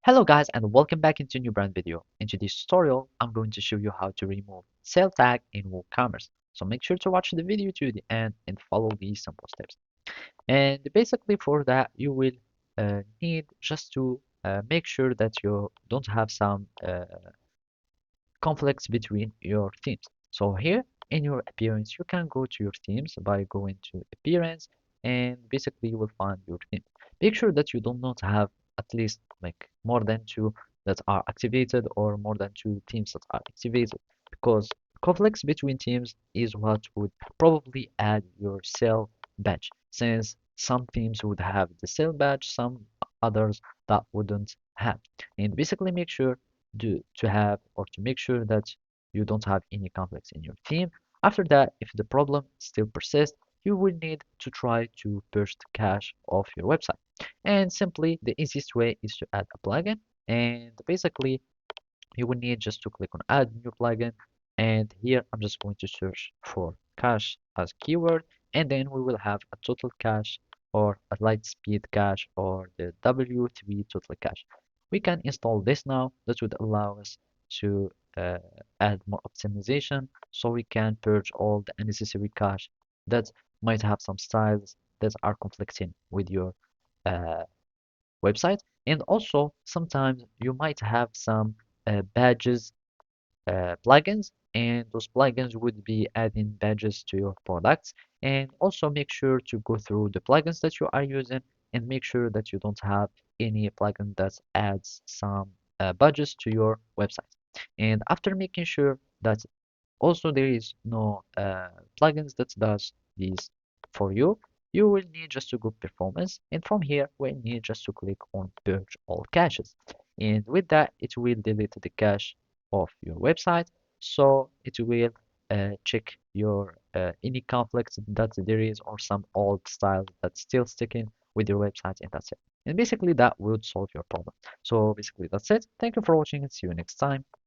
Hello guys and welcome back into a new brand video. In today's tutorial, I'm going to show you how to remove sale tag in WooCommerce. So make sure to watch the video to the end and follow these simple steps. And basically for that, you will need just to make sure that you don't have some conflicts between your themes. So here in your appearance, you can go to your themes by going to appearance and basically you will find your theme. Make sure that you do not have at least like more than two that are activated or more than two themes that are activated because conflicts between themes is what would probably add your sale badge since some themes would have the sale badge, some others that wouldn't have. And basically make sure to have or to make sure that you don't have any conflicts in your theme. After that, if the problem still persists, you will need to try to purge the cache of your website. And simply, the easiest way is to add a plugin. And basically, you will need just to click on add new plugin. And here, I'm just going to search for cache as keyword. And then we will have a total cache or a light speed cache or the W3 total cache. We can install this now. That would allow us to add more optimization so we can purge all the unnecessary cache that might have some styles that are conflicting with your uh, website. And also, sometimes you might have some badges plugins, and those plugins would be adding badges to your products. And also make sure to go through the plugins that you are using and make sure that you don't have any plugin that adds some badges to your website. And after making sure that also there is no plugins that does these for you, you will need just to go performance, and from here we need just to click on purge all caches, and with that it will delete the cache of your website, so it will check your any conflicts that there is or some old style that's still sticking with your website, and that's it. And basically that would solve your problem. So basically that's it. Thank you for watching and see you next time.